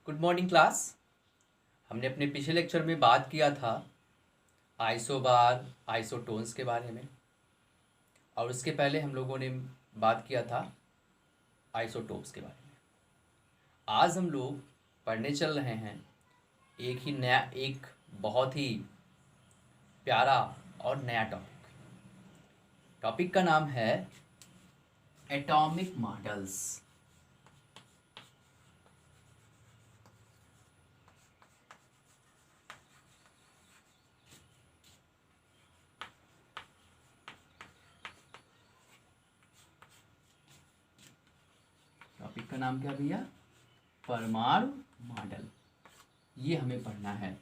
Good morning class. हमने अपने पिछले लेक्चर में बात किया था आइसोबार आइसोटोन्स के बारे में, और उसके पहले हम लोगों ने बात किया था आइसोटोप्स के बारे में। आज हम लोग पढ़ने चल रहे हैं एक बहुत ही प्यारा और नया टॉपिक का नाम है एटॉमिक मॉडल्स। टॉपिक का नाम क्या भैया? परमाणु मॉडल। ये हमें पढ़ना है।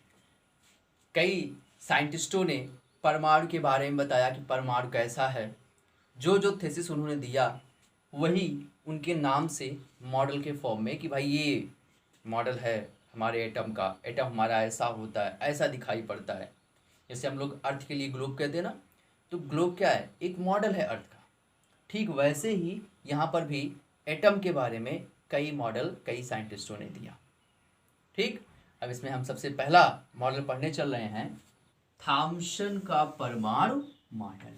कई साइंटिस्टों ने परमाणु के बारे में बताया कि परमाणु कैसा है। जो जो थीसिस उन्होंने दिया वही उनके नाम से मॉडल के फॉर्म में कि भाई ये मॉडल है हमारे एटम का। एटम हमारा ऐसा होता है, ऐसा दिखाई पड़ता है। जैसे हम लोग अर्थ के लिए ग्लोब कहते हैं ना, तो ग्लोब क्या है? एक मॉडल है अर्थ का। ठीक वैसे ही यहाँ पर भी एटम के बारे में कई मॉडल कई साइंटिस्टों ने दिया। ठीक, अब इसमें हम सबसे पहला मॉडल पढ़ने चल रहे हैं थॉम्सन का परमाणु model,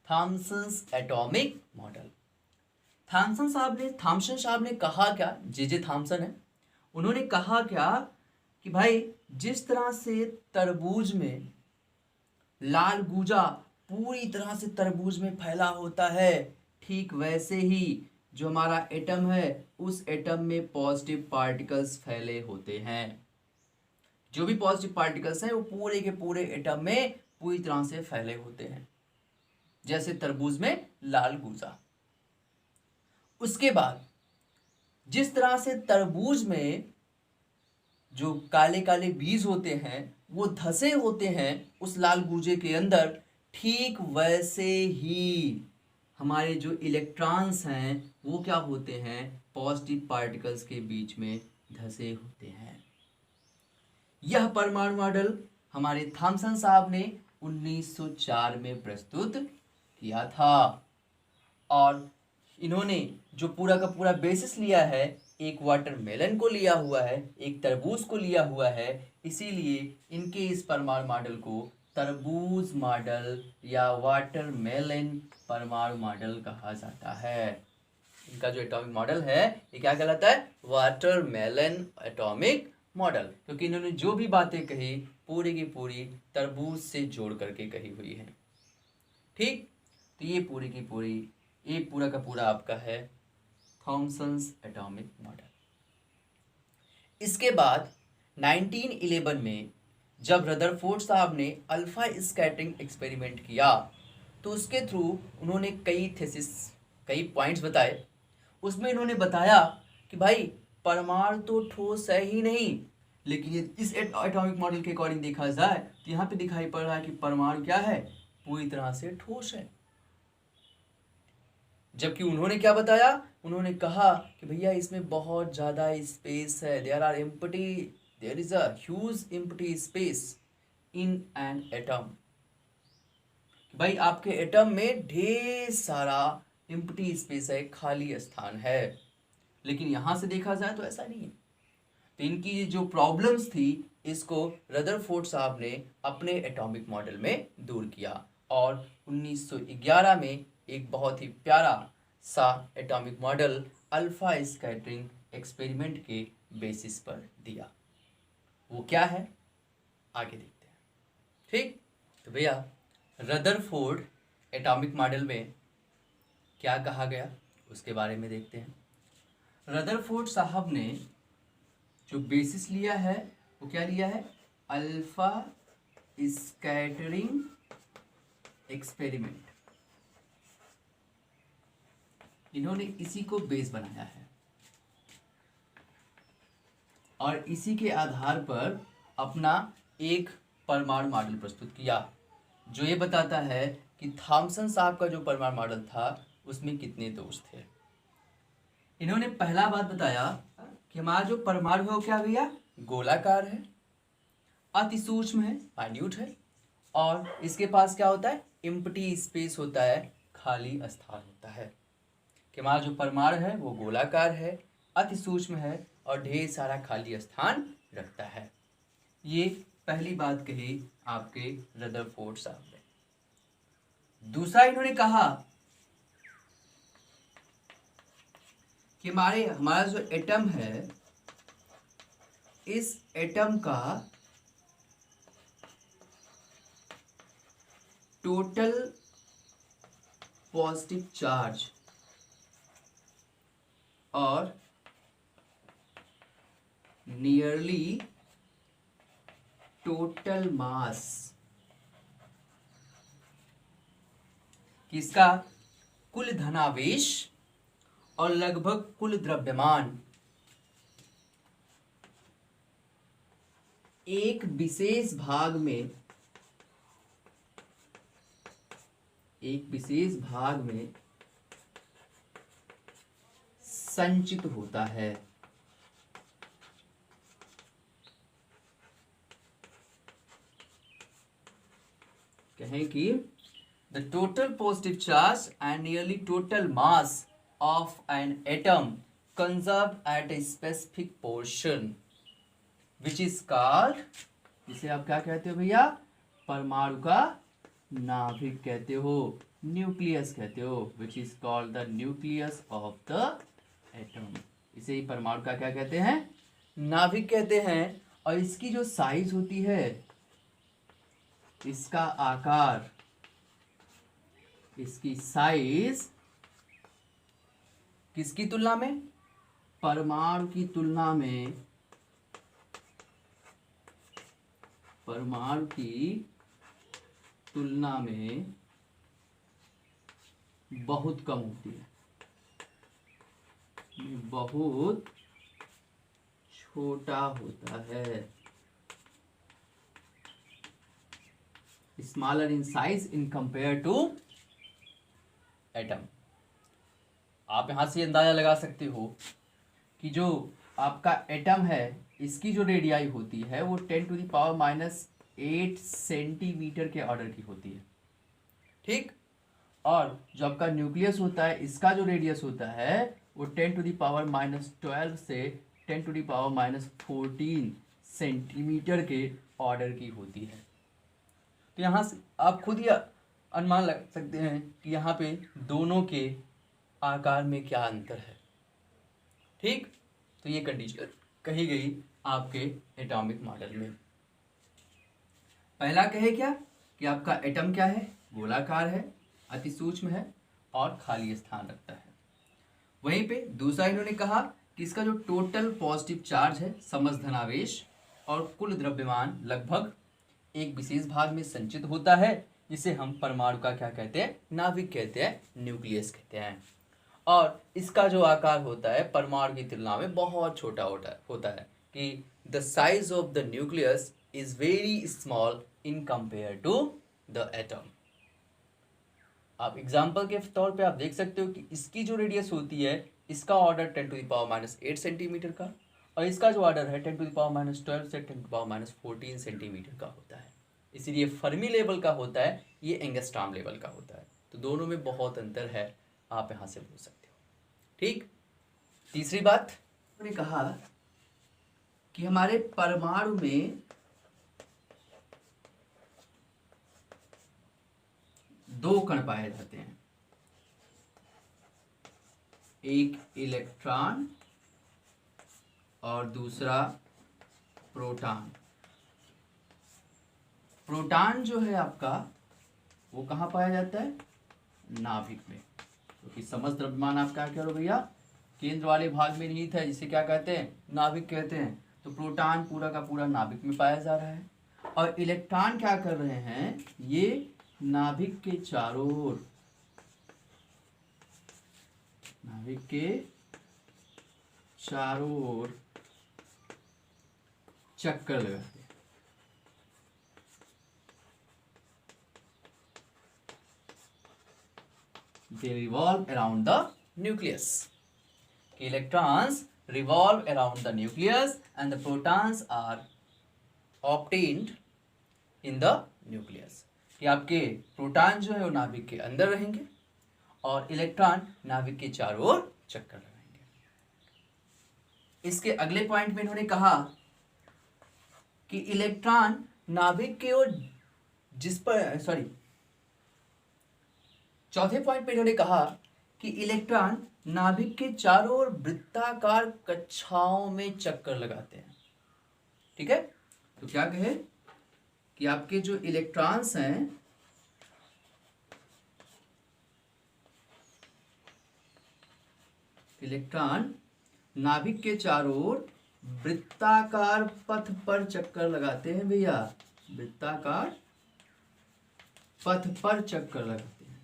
Thomson's atomic model. Thomson साहब ने कहा क्या? जे थॉम्सन है, उन्होंने कहा क्या कि भाई जिस तरह से तरबूज में लाल गूजा पूरी तरह से तरबूज में फैला होता है, ठीक वैसे ही जो हमारा एटम है उस एटम में पॉजिटिव पार्टिकल्स फैले होते हैं। जो भी पॉजिटिव पार्टिकल्स हैं वो पूरे के पूरे एटम में पूरी तरह से फैले होते हैं, जैसे तरबूज में लाल गूजा। उसके बाद जिस तरह से तरबूज में जो काले काले बीज होते हैं वो धसे होते हैं उस लाल गूजे के अंदर, ठीक वैसे ही हमारे जो इलेक्ट्रॉन्स हैं वो क्या होते हैं? पॉजिटिव पार्टिकल्स के बीच में धसे होते हैं। यह परमाणु मॉडल हमारे थॉम्सन साहब ने 1904 में प्रस्तुत किया था, और इन्होंने जो पूरा का पूरा बेसिस लिया है, एक वाटरमेलन को लिया हुआ है, एक तरबूज को लिया हुआ है। इसीलिए इनके इस परमाणु मॉडल को तरबूज मॉडल या वाटरमेलन परमाणु मॉडल कहा जाता है। इनका जो एटॉमिक मॉडल है ये क्या कहलाता है? वाटरमेलन एटॉमिक मॉडल, क्योंकि इन्होंने जो भी बातें कही पूरी की पूरी तरबूज से जोड़ करके कही हुई है। ठीक, तो ये पूरी की पूरी ये पूरा का पूरा आपका है थॉम्सन्स एटॉमिक मॉडल। इसके बाद 1911 में जब रदरफोर्ड साहब ने अल्फा स्कैटरिंग एक्सपेरिमेंट किया तो उसके थ्रू उन्होंने कई पॉइंट्स बताए। उसमें इन्होंने बताया कि भाई परमाणु तो ठोस है ही नहीं, लेकिन इस एटॉमिक मॉडल के अकॉर्डिंग देखा जाए तो यहाँ पे दिखाई पड़ रहा है कि परमाणु क्या है? पूरी तरह से ठोस है। जबकि उन्होंने क्या बताया? उन्होंने कहा कि भैया इसमें बहुत ज़्यादा स्पेस है, there is a huge empty space in an atom. भाई आपके एटम में ढेर सारा एम्प्टी स्पेस है, खाली स्थान है। लेकिन यहाँ से देखा जाए तो ऐसा नहीं है। तो इनकी जो प्रॉब्लम्स थी इसको रदरफोर्ड साहब ने अपने एटॉमिक मॉडल में दूर किया, और 1911 में एक बहुत ही प्यारा सा atomic model alpha scattering experiment के बेसिस पर दिया। वो क्या है आगे देखते हैं। ठीक, तो भैया रदरफोर्ड एटॉमिक मॉडल में क्या कहा गया उसके बारे में देखते हैं। रदरफोर्ड साहब ने जो बेसिस लिया है वो क्या लिया है? Alpha scattering experiment. इन्होंने इसी को बेस बनाया है और इसी के आधार पर अपना एक परमाणु मॉडल प्रस्तुत किया, जो ये बताता है कि थॉम्सन साहब का जो परमाणु मॉडल था उसमें कितने दोष थे। इन्होंने पहला बात बताया कि हमारा जो परमाणु है वो क्या भैया? गोलाकार है, अति सूक्ष्म है, माइन्यूट है, और इसके पास क्या होता है? एम्प्टी स्पेस होता है, खाली स्थान होता है। कि हमारा जो परमाणु है वो गोलाकार है, अति सूक्ष्म है और ढेर सारा खाली स्थान रखता है। ये पहली बात कही आपके रदरफोर्ड साहब ने। दूसरा इन्होंने कहा कि हमारा जो एटम है, इस एटम का टोटल पॉजिटिव चार्ज और नियरली टोटल मास, किसका कुल धनावेश और लगभग कुल द्रव्यमान एक विशेष भाग में संचित होता है। कहें कि the total positive charge and nearly total mass of an atom conserved at a specific portion which is called, जिसे आप क्या कहते हो भैया, परमाणु का नाभिक कहते हो, न्यूक्लियस कहते हो, which is called the nucleus of the atom। इसे ही परमाणु का क्या कहते हैं, नाभिक कहते हैं। और इसकी जो साइज होती है, इसका आकार, इसकी साइज किसकी तुलना में, परमाणु की तुलना में, परमाणु की तुलना में बहुत कम होती है, बहुत छोटा होता है, smaller in size in compare to atom. आप यहां से अंदाजा लगा सकते हो कि जो आपका एटम है, इसकी जो रेडियाई होती है वो 10⁻⁸ सेंटीमीटर के ऑर्डर की होती है, ठीक। और जो आपका न्यूक्लियस होता है, इसका जो रेडियस होता है वो 10⁻12 से 10⁻14 सेंटीमीटर के ऑर्डर की होती है। तो यहाँ से आप खुद ही अनुमान लगा सकते हैं कि यहाँ पे दोनों के आकार में क्या अंतर है, ठीक। तो ये कंडीशन कही गई आपके एटॉमिक मॉडल में। पहला कहे क्या कि आपका एटम क्या है, गोलाकार है, अति सूक्ष्म है और खाली स्थान रखता है। वहीं पे दूसरा इन्होंने कहा कि इसका जो टोटल पॉजिटिव चार्ज है, समधनावेश और कुल द्रव्यमान लगभग एक विशेष भाग में संचित होता है, जिसे हम परमाणु का क्या कहते हैं, नाभिक कहते हैं, न्यूक्लियस कहते हैं। और इसका जो आकार होता है परमाणु की तुलना में बहुत छोटा होता है कि the size of the nucleus is very small in compare to the atom. आप एग्जाम्पल के तौर पे आप देख सकते हो कि इसकी जो रेडियस होती है, इसका ऑर्डर 10⁻⁸ सेंटीमीटर का, और इसका जो ऑर्डर है 10⁻12 से 10⁻14 सेंटीमीटर का होता है। इसीलिए फर्मी लेवल का होता है, ये एंगस्ट्रॉम लेवल का होता है। तो दोनों में बहुत अंतर है, आप यहाँ से बोल सकते हो, ठीक। तीसरी बात उन्होंने कहा कि हमारे परमाणु में दो कण पाए जाते हैं, एक इलेक्ट्रॉन और दूसरा प्रोटॉन। प्रोटॉन जो है आपका वो कहाँ पाया जाता है, नाभिक में, क्योंकि समस्त द्रव्यमान आप क्या करो भैया, केंद्र वाले भाग में निहित है, जिसे क्या कहते हैं, नाभिक कहते हैं। तो प्रोटॉन पूरा का पूरा नाभिक में पाया जा रहा है, और इलेक्ट्रॉन क्या कर रहे हैं, ये नाभिक के चारों ओर, नाभिक के चारों ओर चक्कर लगाते हैं। They revolve around the nucleus. Electrons revolve around the nucleus and the protons are obtained in the nucleus. कि आपके प्रोटॉन जो है वो नाभिक के अंदर रहेंगे और इलेक्ट्रॉन नाभिक के चारों ओर चक्कर लगाएंगे। इसके अगले पॉइंट में इन्होंने कहा कि इलेक्ट्रॉन नाभिक की ओर चौथे पॉइंट पे इन्होंने कहा कि इलेक्ट्रॉन नाभिक के चारों ओर वृत्ताकार कक्षाओं में चक्कर लगाते हैं। ठीक है, तो क्या कहे कि आपके जो इलेक्ट्रॉन्स हैं, इलेक्ट्रॉन नाभिक के चारों ओर वृत्ताकार पथ पर चक्कर लगाते हैं भैया, वृत्ताकार पथ पर चक्कर लगाते हैं।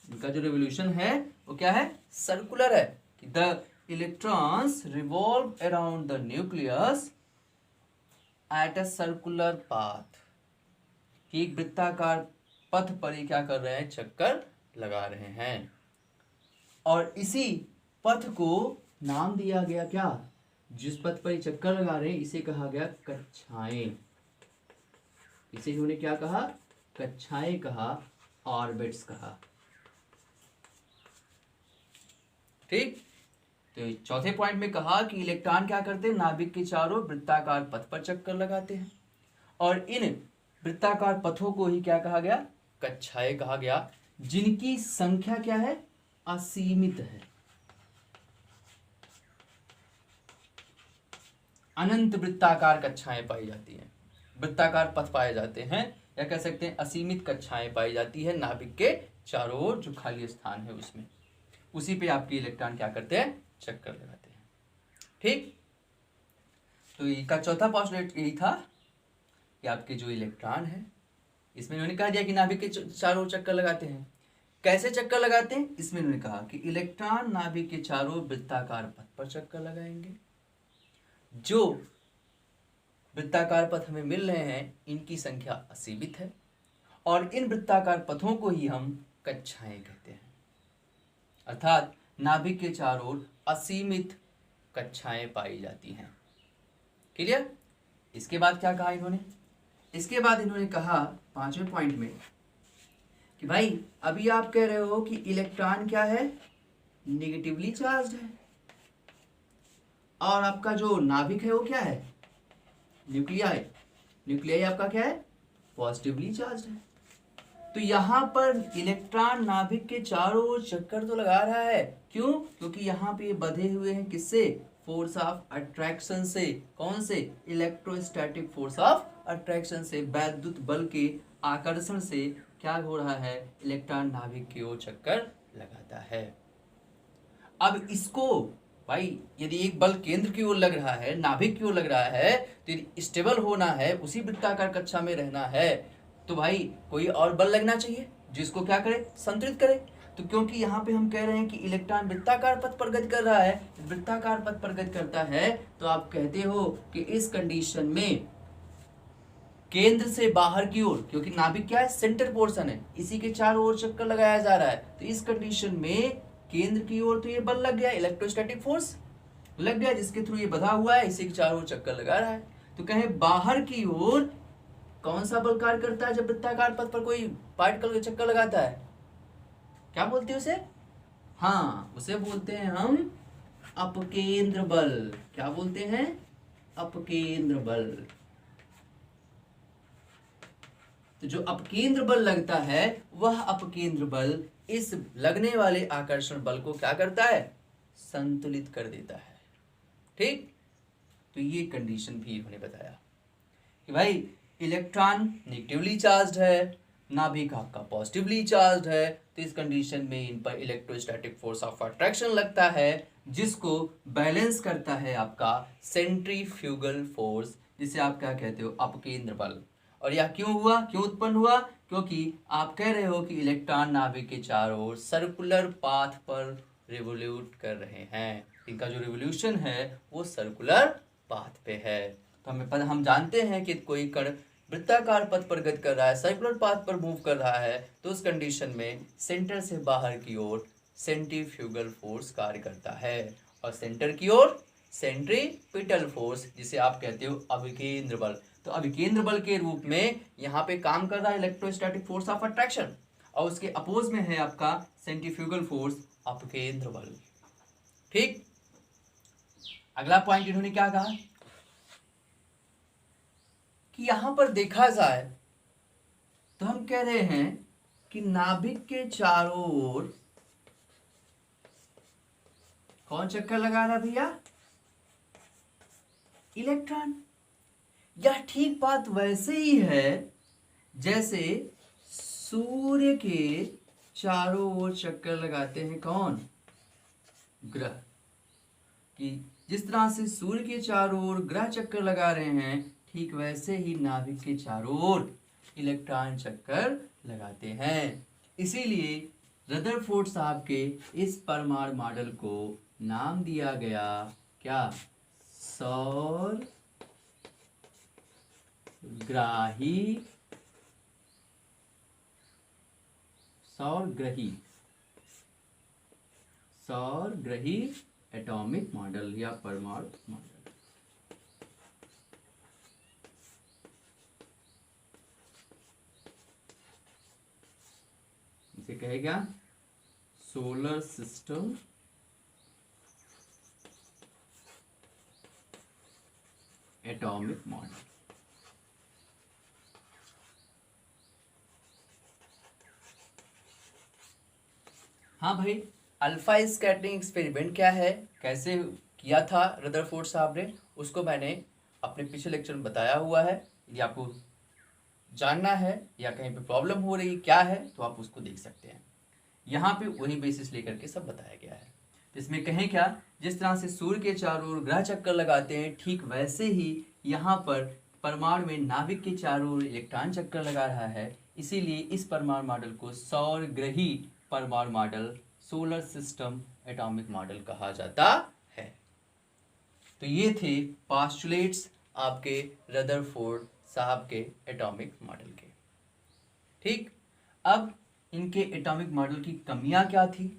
इनका जो रिवोल्यूशन है वो क्या है, सर्कुलर है। The electrons revolve around the nucleus at a circular path, कि एक वृत्ताकार पथ पर ही क्या कर रहे हैं, चक्कर लगा रहे हैं। और इसी पथ को नाम दिया गया क्या, जिस पथ पर ये चक्कर लगा रहे हैं इसे कहा गया कक्षाएं। इसे इन्होंने क्या कहा, कक्षाएं कहा, ऑर्बिट्स कहा। ठीक, तो चौथे पॉइंट में कहा कि इलेक्ट्रॉन क्या करते हैं, नाभिक के चारों वृत्ताकार पथ पर चक्कर लगाते हैं, और इन वृत्ताकार पथों को ही क्या कहा गया, कक्षाएं कहा गया, जिनकी संख्या क्या है, असीमित है। अनंत वृत्ताकार कक्षाएं पाई जाती हैं, वृत्ताकार पथ पाए जाते हैं, या कह सकते हैं असीमित कक्षाएं पाई जाती है नाभिक के चारों ओर जो खाली स्थान है उसमें, उसी पे आपके इलेक्ट्रॉन क्या करते हैं, चक्कर लगाते हैं। ठीक, तो इसका चौथा पोस्टुलेट यही था कि आपके जो इलेक्ट्रॉन है इसमें इन्होंने कहा दिया कि नाभिक के चारों ओर चक्कर लगाते हैं। कैसे चक्कर लगाते हैं, इसमें इन्होंने कहा कि इलेक्ट्रॉन नाभिक के चारों ओर वृत्ताकार पथ पर चक्कर लगाएंगे। जो वृत्ताकार पथ हमें मिल रहे हैं इनकी संख्या असीमित है, और इन वृत्ताकार पथों को ही हम कक्षाएं कहते हैं। अर्थात नाभिक के चारों ओर असीमित कक्षाएं पाई जाती हैं। क्लियर। इसके बाद क्या कहा इन्होंने, इसके बाद इन्होंने कहा पांचवें पॉइंट में कि भाई अभी आप कह रहे हो कि इलेक्ट्रॉन क्या है, निगेटिवली चार्ज्ड है, और आपका जो नाभिक है वो क्या है, न्यूक्लियाई। न्यूक्लियाई आपका क्या है, पॉजिटिवली चार्ज्ड है। तो यहां पर इलेक्ट्रॉन नाभिक के चारों ओर चक्कर तो लगा रहा है, क्यों, क्योंकि यहाँ पे ये बंधे हुए हैं किससे, फोर्स ऑफ अट्रैक्शन से। कौन से, इलेक्ट्रोस्टैटिक फोर्स ऑफ अट्रैक्शन से, वैद्युत बल के आकर्षण से क्या हो रहा है, इलेक्ट्रॉन नाभिक की ओर चक्कर लगाता है। अब इसको भाई यदि एक बल केंद्र की ओर लग रहा है, नाभिक की ओर लग रहा है, तो यदि स्टेबल होना है, उसी वृत्ताकार कक्षा में रहना है, तो भाई कोई और बल लगना चाहिए जिसको क्या करे, संतुलित करे। तो क्योंकि यहाँ पे हम कह रहे हैं कि इलेक्ट्रॉन वृत्ताकार पथ पर गति कर रहा है, वृत्ताकार पथ पर गति करता है, तो आप कहते हो कि इस कंडीशन में केंद्र से बाहर की ओर, क्योंकि नाभिक क्या है, सेंटर पोर्शन है, इसी के चारों ओर चक्कर लगाया जा रहा है, तो इस कंडीशन में केंद्र की ओर तो ये बल लग गया, इलेक्ट्रोस्टैटिक फोर्स लग गया, जिसके थ्रू ये बधा हुआ है, इसी के चारों ओर चक्कर लगा रहा है। तो कहें बाहर की ओर कौन सा बल कार्य करता है जब वृत्ताकार पथ पर कोई पार्टिकल का चक्कर लगाता है, क्या बोलते हैं उसे, हाँ उसे बोलते हैं हम अपकेंद्र बल। क्या बोलते हैं, अपकेंद्र बल। तो जो अपकेंद्र बल लगता है वह अपकेंद्र बल इस लगने वाले आकर्षण बल को क्या करता है, संतुलित कर देता है। ठीक, तो ये कंडीशन भी इन्होंने बताया कि भाई इलेक्ट्रॉन नेगेटिवली चार्ज्ड है, नाभिक आपका पॉजिटिवली चार्ज्ड है, तो इस कंडीशन में इन पर इलेक्ट्रोस्टैटिक फोर्स ऑफ अट्रैक्शन लगता है, जिसको बैलेंस करता है आपका सेंट्रीफ्यूगल फोर्स, जिसे आप क्या कहते हो, अपकेंद्र बल। और यह क्यों हुआ, क्यों उत्पन्न हुआ, क्योंकि आप कह रहे हो कि इलेक्ट्रॉन नाभिक के चारों ओर सर्कुलर पाथ पर रिवोल्यूट कर रहे हैं, इनका जो रिवोल्यूशन है वो सर्कुलर पाथ पे है। तो हम जानते हैं कि कोई कण वृत्ताकार पथ पर गति कर रहा है, सर्कुलर पाथ पर मूव कर रहा है, तो उस कंडीशन में सेंटर से बाहर की ओर सेंट्रीफ्यूगल फोर्स कार्य करता है, और सेंटर की ओर सेंट्रीपिटल फोर्स, जिसे आप कहते हो अभिकेंद्र बल। तो अभिकेंद्र बल के रूप में यहाँ पे काम कर रहा है इलेक्ट्रोस्टैटिक फोर्स ऑफ अट्रैक्शन, और उसके अपोज में है आपका सेंट्रीफ्यूगल फोर्स, अपकेंद्र बल। ठीक। अगला पॉइंट इन्होंने क्या कहा कि यहां पर देखा जाए तो हम कह रहे हैं कि नाभिक के चारों ओर कौन चक्कर लगा रहा भैया? इलेक्ट्रॉन। यह ठीक बात वैसे ही है जैसे सूर्य के चारों ओर चक्कर लगाते हैं कौन? ग्रह। कि जिस तरह से सूर्य के चारों ओर ग्रह चक्कर लगा रहे हैं, ठीक वैसे ही नाभिक के चारों ओर इलेक्ट्रॉन चक्कर लगाते हैं। इसीलिए रदरफोर्ड साहब के इस परमाणु मॉडल को नाम दिया गया क्या? सौर ग्राही, सौर ग्रही एटॉमिक मॉडल या परमाणु मॉडल। इसे कहेगा सोलर सिस्टम एटॉमिक मॉडल। हाँ भाई, अल्फा स्कैटरिंग एक्सपेरिमेंट क्या है, कैसे किया था रदरफोर्ड साहब ने, उसको मैंने अपने पिछले लेक्चर में बताया हुआ है। यदि आपको जानना है या कहीं पे प्रॉब्लम हो रही क्या है तो आप उसको देख सकते हैं। यहाँ पे वही बेसिस लेकर के सब बताया गया है। तो इसमें कहें क्या, जिस तरह से सूर्य के चारों ओर ग्रह चक्कर लगाते हैं, ठीक वैसे ही यहाँ पर परमाणु में नाभिक के चारों ओर इलेक्ट्रॉन चक्कर लगा रहा है। इसीलिए इस परमाणु मॉडल को सौर ग्रही परमाणु model, solar system atomic model कहा जाता है। तो ये थे पोस्टुलेट्स आपके रदरफोर्ड साहब के एटॉमिक मॉडल के। ठीक, अब इनके एटॉमिक मॉडल की कमियां क्या थी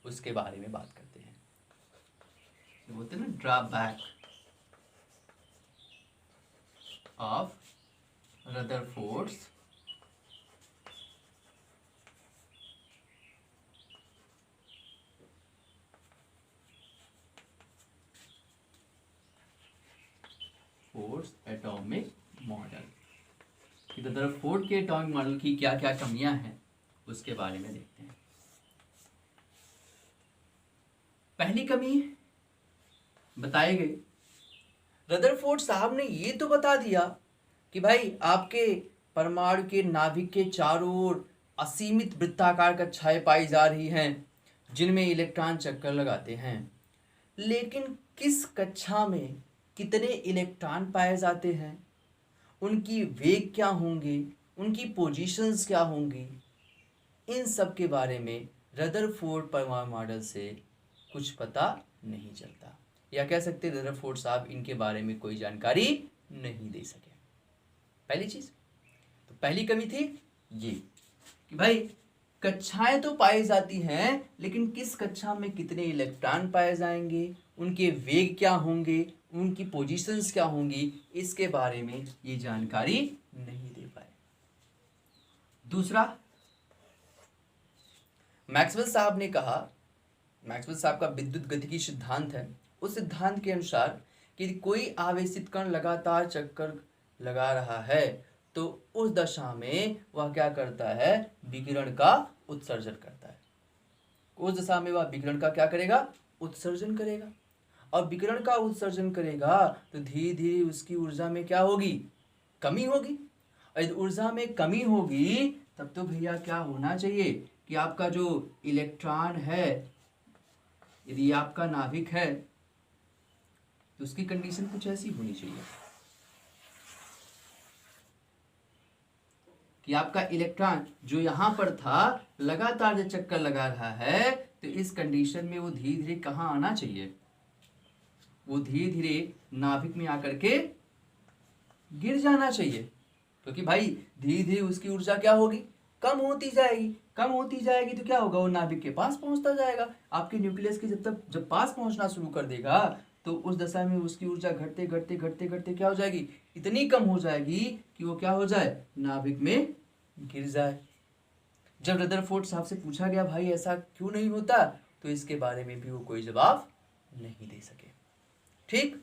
उसके बारे में बात करते हैं। ये बोलते हैं ना drawback of Rutherford's atomic model. कि रदरफोर्ड के एटॉमिक मॉडल की क्या क्या कमियां हैं उसके बारे में देखते हैं। पहली कमी बताई गई, रदरफोर्ड साहब ने ये तो बता दिया कि भाई आपके परमाणु के नाभिक के चारों ओर असीमित वृत्ताकार कक्षाएं पाई जा रही हैं जिनमें इलेक्ट्रॉन चक्कर लगाते हैं, लेकिन किस कक्षा में कितने इलेक्ट्रॉन पाए जाते हैं, उनकी वेग क्या होंगे, उनकी पोजीशंस क्या होंगी, इन सब के बारे में रदरफोर्ड परमाणु मॉडल से कुछ पता नहीं चलता, या कह सकते रदरफोर्ड साहब इनके बारे में कोई जानकारी नहीं दे सके। पहली चीज तो पहली कमी थी ये कि भाई कक्षाएं तो पाई जाती हैं, लेकिन किस कक्षा में कितने इलेक्ट्रॉन पाए जाएंगे, उनके वेग क्या होंगे, उनकी पोजीशंस क्या होंगी, इसके बारे में ये जानकारी नहीं दे पाए। दूसरा, मैक्सवेल साहब ने कहा, मैक्सवेल साहब का विद्युत गतिकी सिद्धांत है, उस सिद्धांत के अनुसार कि कोई आवेशित कण लगातार चक्कर लगा रहा है तो उस दशा में वह क्या करता है, विकिरण का उत्सर्जन करता है। उस दशा में वह विकिरण का क्या करेगा, उत्सर्जन करेगा, और विकिरण का उत्सर्जन करेगा तो धीरे धीरे उसकी ऊर्जा में क्या होगी, कमी होगी। और यदि ऊर्जा में कमी होगी तब तो भैया क्या होना चाहिए कि आपका जो इलेक्ट्रॉन है, यदि आपका नाभिक है तो उसकी कंडीशन कुछ ऐसी होनी चाहिए कि आपका इलेक्ट्रॉन जो यहां पर था लगातार जब चक्कर लगा रहा है तो इस कंडीशन में वो धीरे धीरे कहाँ आना चाहिए, वो धीरे धीरे नाभिक में आकर के गिर जाना चाहिए, क्योंकि भाई धीरे धीरे उसकी ऊर्जा क्या होगी, कम होती जाएगी। कम होती जाएगी तो क्या होगा, वो नाभिक के पास पहुंचता जाएगा। आपके न्यूक्लियस के जब पास पहुंचना शुरू कर देगा तो उस दशा में उसकी ऊर्जा घटते घटते घटते घटते क्या हो जाएगी, इतनी कम हो जाएगी कि वो क्या हो जाए, नाभिक में गिर जाए। जब रदरफोर्ड साहब से पूछा गया भाई ऐसा क्यों नहीं होता, तो इसके बारे में भी वो कोई जवाब नहीं दे सके। ठीक,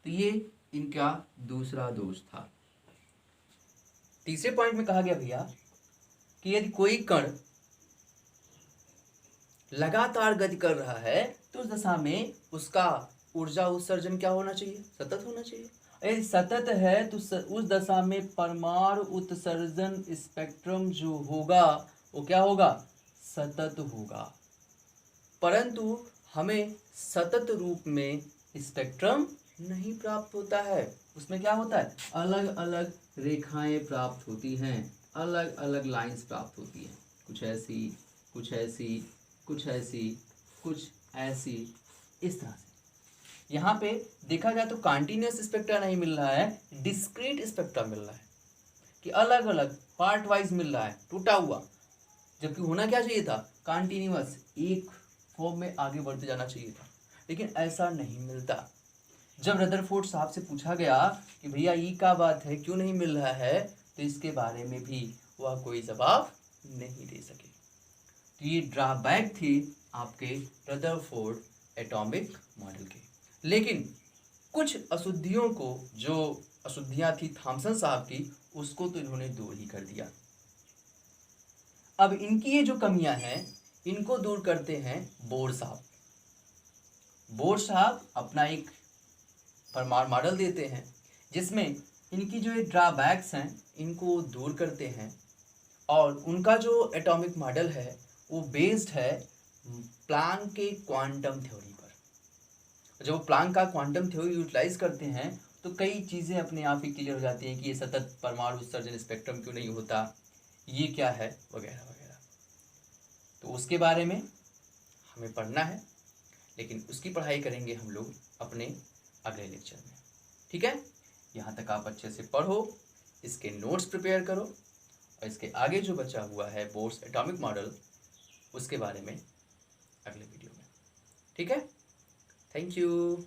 तो ये इनका दूसरा दोष था। तीसरे पॉइंट में कहा गया भैया कि यदि कोई कण लगातार गति कर रहा है तो उस दशा में उसका ऊर्जा उत्सर्जन क्या होना चाहिए? सतत होना चाहिए। यदि सतत है तो उस दशा में परमाणु उत्सर्जन स्पेक्ट्रम जो होगा वो क्या होगा? सतत होगा। परंतु हमें सतत रूप में स्पेक्ट्रम नहीं प्राप्त होता है। उसमें क्या होता है? अलग अलग रेखाएं प्राप्त होती हैं, अलग अलग लाइंस प्राप्त होती हैं, कुछ ऐसी, कुछ ऐसी, कुछ ऐसी, कुछ ऐसी, इस तरह से। यहाँ पे देखा जाए तो कॉन्टिन्यूस स्पेक्ट्रा नहीं मिल रहा है, डिस्क्रीट स्पेक्ट्रा मिल रहा है कि अलग अलग पार्ट वाइज मिल रहा है, टूटा हुआ। जबकि होना क्या चाहिए था? कॉन्टिन्यूस, एक फॉर्म में आगे बढ़ते जाना चाहिए था, लेकिन ऐसा नहीं मिलता। जब रदरफोर्ड साहब से पूछा गया कि भैया ये क्या बात है, क्यों नहीं मिल रहा है, तो इसके बारे में भी वह कोई जवाब नहीं दे सके। तो ये ड्रॉबैक थी आपके रदरफोर्ड एटॉमिक मॉडल के। लेकिन कुछ अशुद्धियों को, जो अशुद्धियां थी थॉमसन साहब की, उसको तो इन्होंने दूर ही कर दिया। अब इनकी ये जो कमियां हैं इनको दूर करते हैं बोर साहब। बोर साहब अपना एक परमाणु मॉडल देते हैं जिसमें इनकी जो ये ड्रॉबैक्स हैं इनको दूर करते हैं, और उनका जो एटॉमिक मॉडल है वो बेस्ड है प्लैंक के क्वांटम थ्योरी पर। जब वो प्लैंक का क्वांटम थ्योरी यूटिलाइज करते हैं तो कई चीज़ें अपने आप ही क्लियर हो जाती हैं कि ये सतत परमाणु उत्सर्जन स्पेक्ट्रम क्यों नहीं होता, ये क्या है, वगैरह वगैरह। तो उसके बारे में हमें पढ़ना है, लेकिन उसकी पढ़ाई करेंगे हम लोग अपने अगले लेक्चर में। ठीक है, यहाँ तक आप अच्छे से पढ़ो, इसके नोट्स प्रिपेयर करो, और इसके आगे जो बचा हुआ है बोर्स एटॉमिक मॉडल, उसके बारे में अगले वीडियो में। ठीक है, थैंक यू।